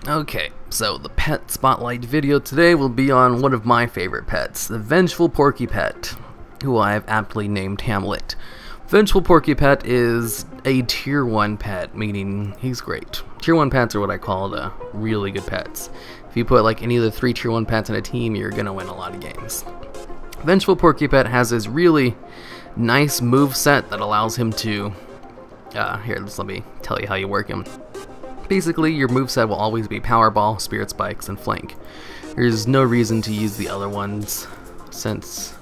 Okay, so the pet spotlight video today will be on one of my favorite pets, the Vengeful Porcupette, who I have aptly named Hamlet. Vengeful Porcupette is a tier 1 pet, meaning he's great. Tier 1 pets are what I call the really good pets. If you put like any of the 3 tier 1 pets in a team, you're gonna win a lot of games. Vengeful Porcupette has this really nice move set that allows him to here, let me tell you how you work him. Basically, your moveset will always be Powerball, Spirit Spikes, and Flank. There's no reason to use the other ones since,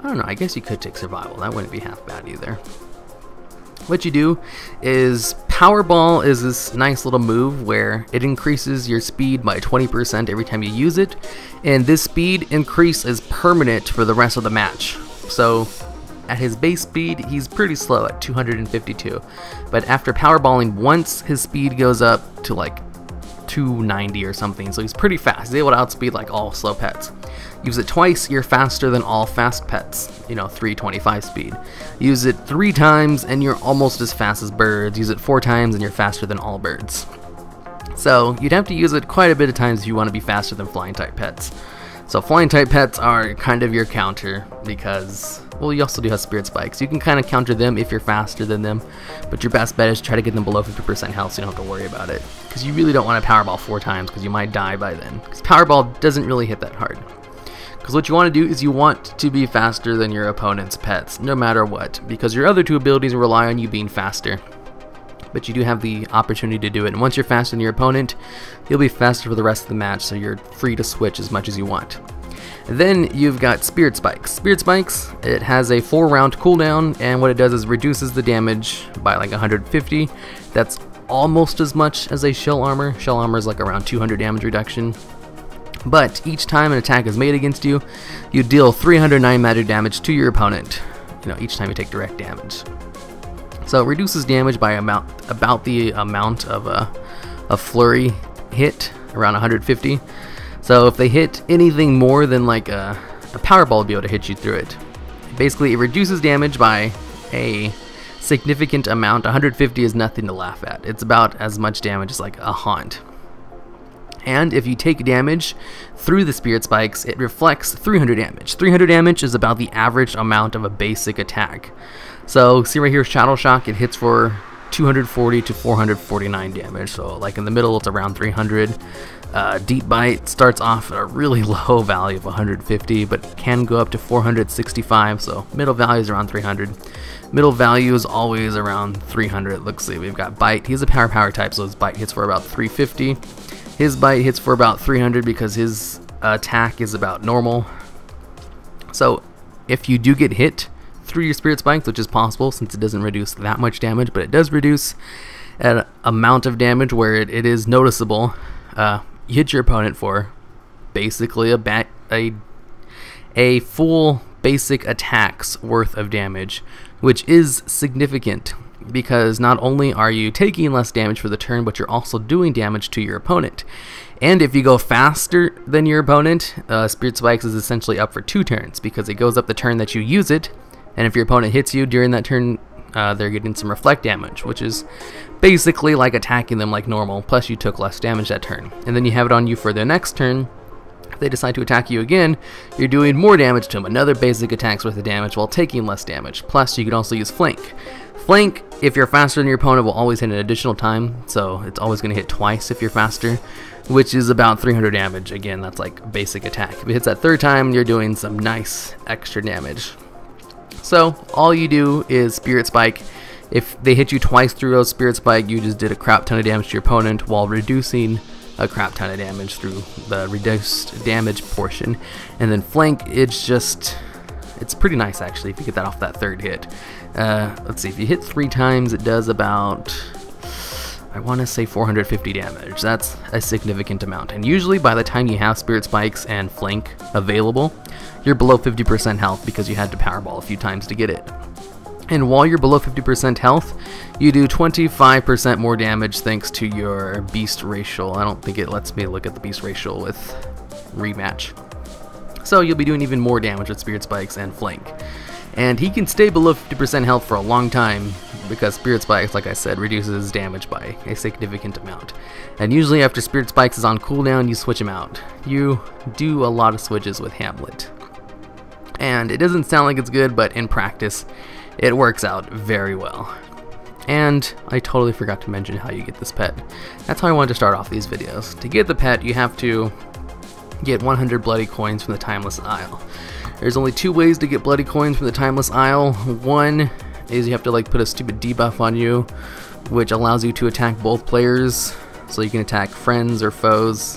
I don't know, I guess you could take Survival. That wouldn't be half bad either. What you do is, Powerball is this nice little move where it increases your speed by 20% every time you use it, and this speed increase is permanent for the rest of the match. So, at his base speed, he's pretty slow at 252, but after powerballing once, his speed goes up to like 290 or something, so he's pretty fast. He's able to outspeed like all slow pets. Use it twice, you're faster than all fast pets, 325 speed. Use it 3 times and you're almost as fast as birds. Use it 4 times and you're faster than all birds. So you'd have to use it quite a bit of times if you want to be faster than flying type pets. So flying type pets are kind of your counter because, well, you also do have Spirit Spikes. You can kind of counter them if you're faster than them, but your best bet is to try to get them below 50% health so you don't have to worry about it. Because you really don't want to Powerball 4 times because you might die by then. Because Powerball doesn't really hit that hard. Because what you want to do is you want to be faster than your opponent's pets, no matter what. Because your other 2 abilities rely on you being faster. But you do have the opportunity to do it, and once you're faster than your opponent, you'll be faster for the rest of the match, so you're free to switch as much as you want. And then you've got Spirit Spikes. Spirit Spikes, it has a 4-round cooldown, and what it does is reduces the damage by like 150. That's almost as much as a Shell Armor. Shell Armor is like around 200 damage reduction. But each time an attack is made against you, you deal 309 magic damage to your opponent, each time you take direct damage. So it reduces damage by about the amount of a flurry hit, around 150. So if they hit anything more than like a Powerball would be able to hit you through it. Basically, it reduces damage by a significant amount. 150 is nothing to laugh at. It's about as much damage as like a Haunt. And if you take damage through the Spirit Spikes, it reflects 300 damage. 300 damage is about the average amount of a basic attack. So see right here, Shadow Shock, it hits for 240 to 449 damage. So like in the middle, it's around 300. Deep Bite starts off at a really low value of 150, but can go up to 465. So middle value is around 300. Middle value is always around 300. Let's see, we've got Bite. He's a power type, so his Bite hits for about 350. His Bite hits for about 300 because his attack is about normal. So if you do get hit through your Spirit Spikes, which is possible since it doesn't reduce that much damage, but it does reduce an amount of damage where it is noticeable, you hit your opponent for basically a full basic attack's worth of damage, which is significant because not only are you taking less damage for the turn, but you're also doing damage to your opponent. And if you go faster than your opponent, Spirit Spikes is essentially up for 2 turns because it goes up the turn that you use it, and if your opponent hits you during that turn, they're getting some reflect damage, which is basically like attacking them like normal, plus you took less damage that turn. And then you have it on you for the next turn. If they decide to attack you again, you're doing more damage to them, another basic attack's worth of damage while taking less damage. Plus you can also use Flank. Flank, if you're faster than your opponent, will always hit an additional time, so it's always going to hit twice if you're faster, which is about 300 damage. Again, that's like basic attack. If it hits that 3rd time, you're doing some nice extra damage. So all you do is Spirit Spike. If they hit you twice through a Spirit Spike, you just did a crap ton of damage to your opponent while reducing a crap ton of damage through the reduced damage portion. And then Flank, it's pretty nice actually if you get that off that 3rd hit. Let's see, if you hit 3 times, it does about, I want to say 450 damage. That's a significant amount. And usually by the time you have Spirit Spikes and Flank available, you're below 50% health because you had to Powerball a few times to get it. And while you're below 50% health, you do 25% more damage thanks to your Beast Racial. I don't think it lets me look at the Beast Racial with Rematch. So you'll be doing even more damage with Spirit Spikes and Flank. And he can stay below 50% health for a long time because Spirit Spikes, like I said, reduces damage by a significant amount. And usually after Spirit Spikes is on cooldown, you switch him out. You do a lot of switches with Hamlet. And it doesn't sound like it's good, but in practice, it works out very well. And I totally forgot to mention how you get this pet. That's how I wanted to start off these videos. To get the pet, you have to get 100 bloody coins from the Timeless Isle. There's only two ways to get bloody coins from the Timeless Isle. One is you have to like put a stupid debuff on you, which allows you to attack both players, so you can attack friends or foes.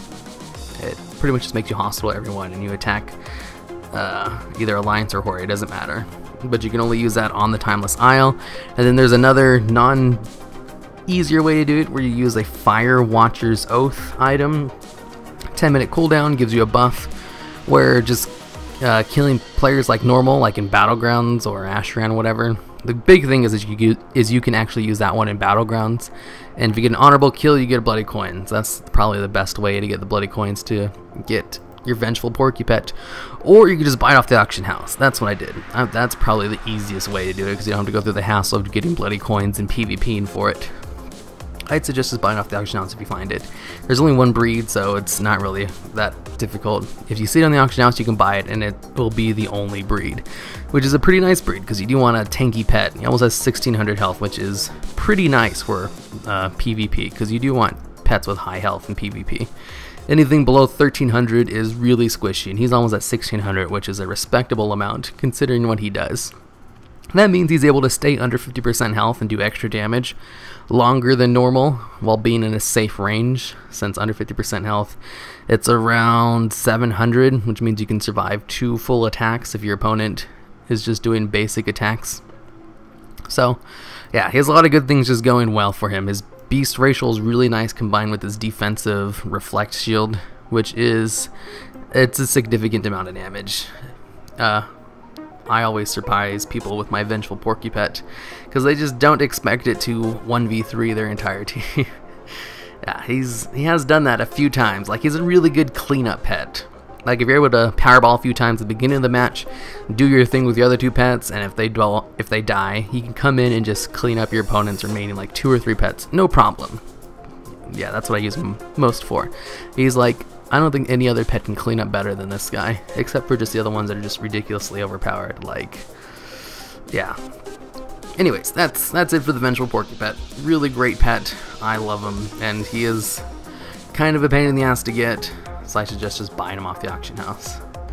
It pretty much just makes you hostile to everyone, and you attack either Alliance or Horde, it doesn't matter. But you can only use that on the Timeless Isle. And then there's another easier way to do it, where you use a Fire Watcher's Oath item. 10-minute cooldown gives you a buff where just killing players like normal, like in Battlegrounds or Asheran or whatever. The big thing is you can actually use that one in Battlegrounds. And if you get an honorable kill, you get bloody coins. That's probably the best way to get the bloody coins, to get your Vengeful Porcupette. Or you can just buy it off the auction house. That's what I did. That's probably the easiest way to do it, because you don't have to go through the hassle of getting bloody coins and PvPing for it. I'd suggest just buying it off the auction house if you find it. There's only one breed, so it's not really that difficult. If you see it on the auction house, you can buy it, and it will be the only breed, which is a pretty nice breed, because you do want a tanky pet. He almost has 1600 health, which is pretty nice for PvP, because you do want pets with high health in PvP. Anything below 1300 is really squishy, and he's almost at 1600, which is a respectable amount considering what he does. That means he's able to stay under 50% health and do extra damage longer than normal while being in a safe range. Since under 50% health, it's around 700, which means you can survive 2 full attacks if your opponent is just doing basic attacks. So yeah, he has a lot of good things just going well for him. His Beast Racial is really nice, combined with his defensive Reflect Shield, which it's a significant amount of damage. I always surprise people with my Vengeful Porcupette, because they just don't expect it to 1v3 their entire team. Yeah, he has done that a few times. Like, he's a really good cleanup pet. Like, if you're able to Powerball a few times at the beginning of the match, do your thing with your other 2 pets, and if they die, he can come in and just clean up your opponent's remaining like 2 or 3 pets, no problem. Yeah, that's what I use him most for. He's like, I don't think any other pet can clean up better than this guy, except for just the other ones that are just ridiculously overpowered. Like, yeah. Anyways, that's it for the Vengeful Porcupette. Really great pet. I love him, and he is kind of a pain in the ass to get. So I suggest just buying them off the auction house.